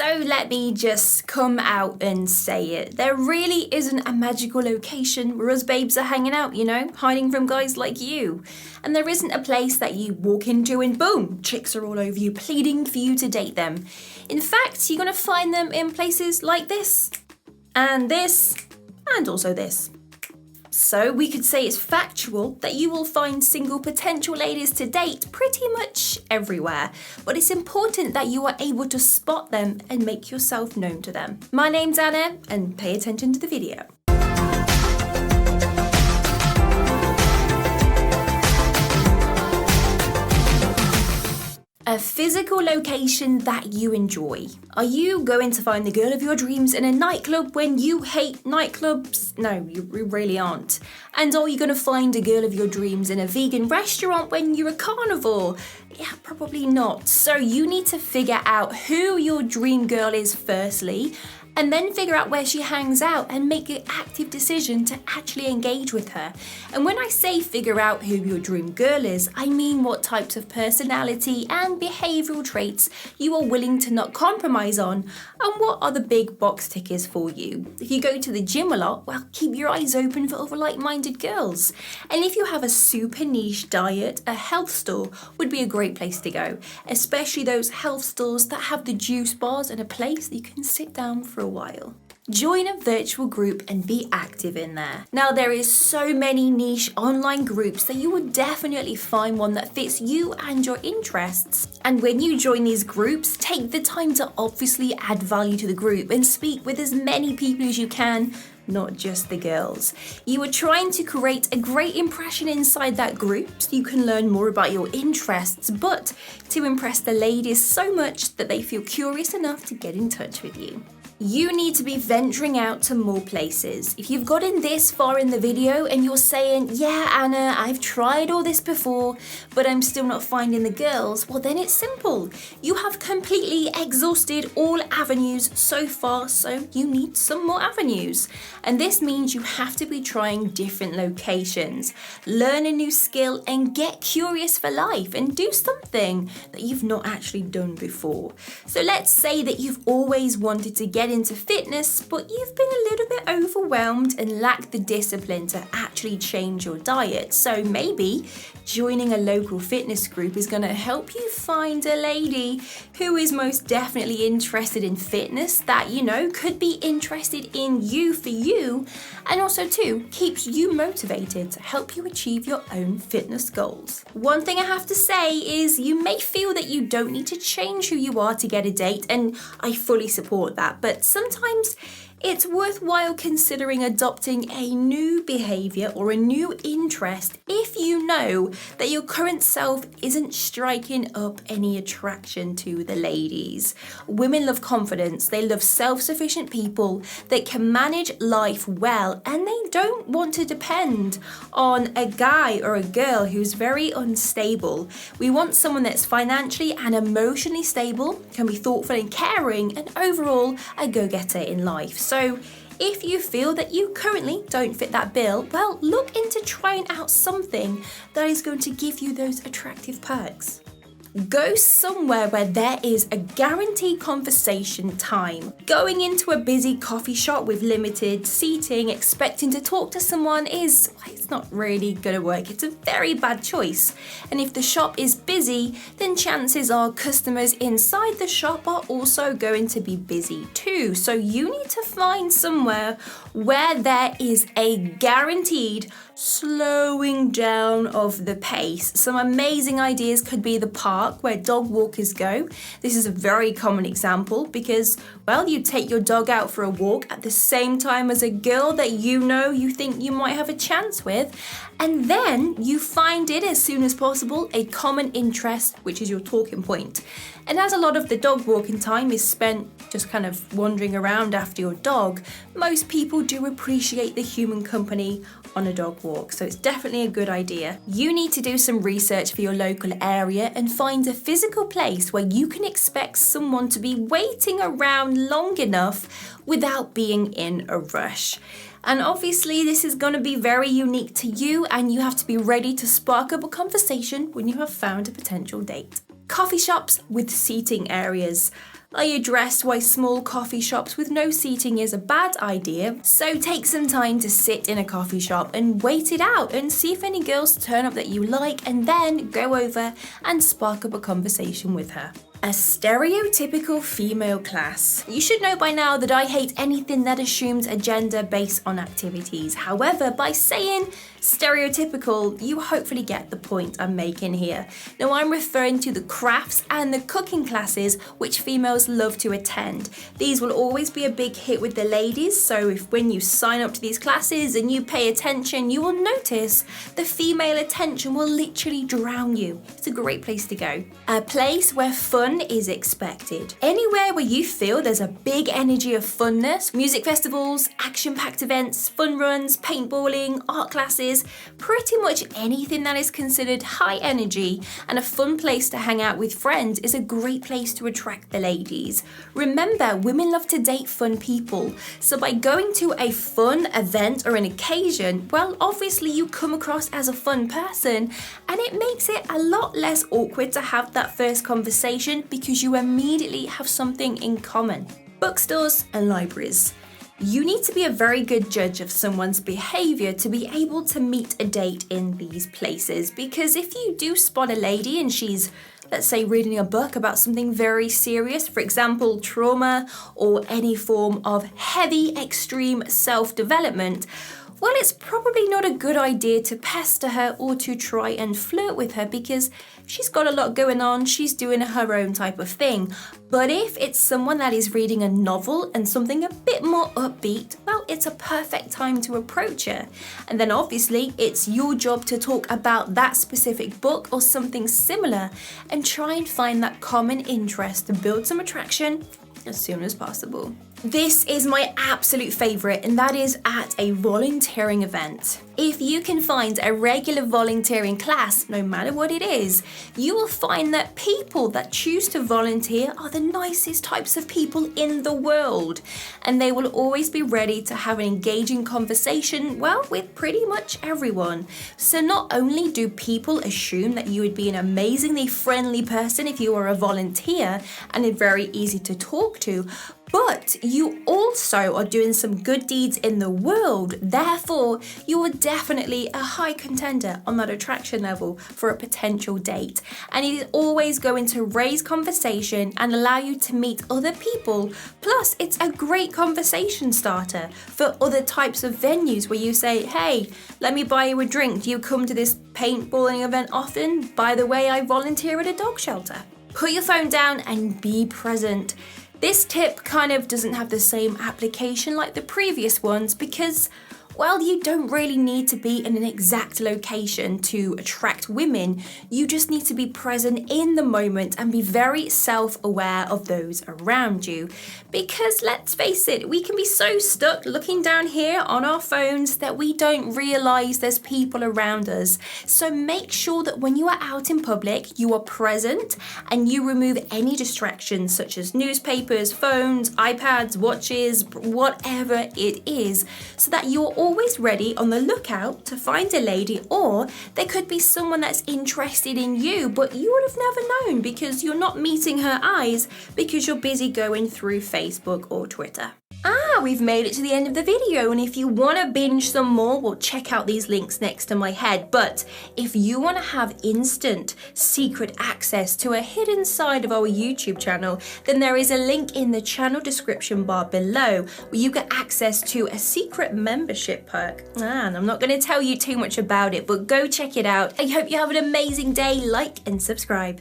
So let me just come out and say it. There really isn't a magical location where us babes are hanging out, hiding from guys like you. And there isn't a place that you walk into and boom, chicks are all over you, pleading for you to date them. In fact, you're gonna find them in places like this, and also this. So we could say it's factual that you will find single potential ladies to date pretty much everywhere, but it's important that you are able to spot them and make yourself known to them. My name's Anna, and pay attention to the video. A physical location that you enjoy. Are you going to find the girl of your dreams in a nightclub when you hate nightclubs? No, you really aren't. And are you going to find a girl of your dreams in a vegan restaurant when you're a carnivore? Yeah, probably not. So you need to figure out who your dream girl is firstly, and then figure out where she hangs out and make an active decision to actually engage with her. And when I say figure out who your dream girl is, I mean what types of personality and behavioural traits you are willing to not compromise on, and what are the big box tickers for you. If you go to the gym a lot, well, keep your eyes open for other like-minded girls. And if you have a super niche diet, a health store would be a great place to go, especially those health stores that have the juice bars and a place that you can sit down for a while. Join a virtual group and be active in there. Now, there is so many niche online groups that you will definitely find one that fits you and your interests. And when you join these groups, take the time to obviously add value to the group and speak with as many people as you can, not just the girls. You are trying to create a great impression inside that group so you can learn more about your interests, but to impress the ladies so much that they feel curious enough to get in touch with you. You need to be venturing out to more places. If you've gotten this far in the video and you're saying, yeah, Anna, I've tried all this before, but I'm still not finding the girls, well, then it's simple. You have completely exhausted all avenues so far, so you need some more avenues. And this means you have to be trying different locations, learn a new skill, and get curious for life and do something that you've not actually done before. So let's say that you've always wanted to get into fitness, but you've been a little bit overwhelmed and lack the discipline to actually change your diet. So maybe joining a local fitness group is going to help you find a lady who is most definitely interested in fitness that, could be interested in you for you, and also too keeps you motivated to help you achieve your own fitness goals. One thing I have to say is you may feel that you don't need to change who you are to get a date, and I fully support that, but sometimes it's worthwhile considering adopting a new behaviour or a new interest if you know that your current self isn't striking up any attraction to the ladies. Women love confidence, they love self-sufficient people that can manage life well, and they don't want to depend on a guy or a girl who's very unstable. We want someone that's financially and emotionally stable, can be thoughtful and caring, and overall a go-getter in life. So if you feel that you currently don't fit that bill, well, look into trying out something that is going to give you those attractive perks. Go somewhere where there is a guaranteed conversation time. Going into a busy coffee shop with limited seating, expecting to talk to someone it's not really going to work. It's a very bad choice. And if the shop is busy, then chances are customers inside the shop are also going to be busy too. So you need to find somewhere where there is a guaranteed slowing down of the pace. Some amazing ideas could be the park where dog walkers go. This is a very common example because, well, you take your dog out for a walk at the same time as a girl that you think you might have a chance with, and then you find it as soon as possible a common interest, which is your talking point. And as a lot of the dog walking time is spent just kind of wandering around after your dog, most people do appreciate the human company on a dog walk, so it's definitely a good idea. You need to do some research for your local area and find a physical place where you can expect someone to be waiting around long enough without being in a rush. And obviously this is going to be very unique to you, and you have to be ready to spark up a conversation when you have found a potential date. Coffee shops with seating areas. Are you dressed why small coffee shops with no seating is a bad idea? So take some time to sit in a coffee shop and wait it out and see if any girls turn up that you like, and then go over and spark up a conversation with her. A stereotypical female class. You should know by now that I hate anything that assumes a gender based on activities. However, by saying stereotypical, you hopefully get the point I'm making here. Now, I'm referring to the crafts and the cooking classes which females love to attend. These will always be a big hit with the ladies, so if when you sign up to these classes and you pay attention, you will notice the female attention will literally drown you. It's a great place to go. A place where fun is expected. Anywhere where you feel there's a big energy of funness, music festivals, action-packed events, fun runs, paintballing, art classes, pretty much anything that is considered high energy and a fun place to hang out with friends is a great place to attract the ladies. Remember, women love to date fun people, so by going to a fun event or an occasion, well, obviously you come across as a fun person, and it makes it a lot less awkward to have that first conversation because you immediately have something in common. Bookstores and libraries. You need to be a very good judge of someone's behaviour to be able to meet a date in these places, because if you do spot a lady and she's, let's say, reading a book about something very serious, for example, trauma or any form of heavy, extreme self-development, well, it's probably not a good idea to pester her or to try and flirt with her because she's got a lot going on, she's doing her own type of thing. But if it's someone that is reading a novel and something a bit more upbeat, well, it's a perfect time to approach her. And then obviously it's your job to talk about that specific book or something similar and try and find that common interest to build some attraction as soon as possible. This is my absolute favourite, and that is at a volunteering event. If you can find a regular volunteering class, no matter what it is, you will find that people that choose to volunteer are the nicest types of people in the world, and they will always be ready to have an engaging conversation, well, with pretty much everyone. So not only do people assume that you would be an amazingly friendly person if you are a volunteer and are very easy to talk to, but you also are doing some good deeds in the world. Therefore, you are definitely a high contender on that attraction level for a potential date. And it is always going to raise conversation and allow you to meet other people. Plus, it's a great conversation starter for other types of venues where you say, hey, let me buy you a drink. Do you come to this paintballing event often? By the way, I volunteer at a dog shelter. Put your phone down and be present. This tip kind of doesn't have the same application like the previous ones because, well, you don't really need to be in an exact location to attract women. You just need to be present in the moment and be very self-aware of those around you. Because let's face it, we can be so stuck looking down here on our phones that we don't realise there's people around us. So make sure that when you are out in public, you are present and you remove any distractions such as newspapers, phones, iPads, watches, whatever it is, so that you're always ready on the lookout to find a lady, or there could be someone that's interested in you but you would have never known because you're not meeting her eyes because you're busy going through Facebook or Twitter. We've made it to the end of the video, and if you want to binge some more, well, check out these links next to my head. But if you want to have instant secret access to a hidden side of our YouTube channel, then there is a link in the channel description bar below where you get access to a secret membership perk. And I'm not going to tell you too much about it, but go check it out. I hope you have an amazing day. Like and subscribe.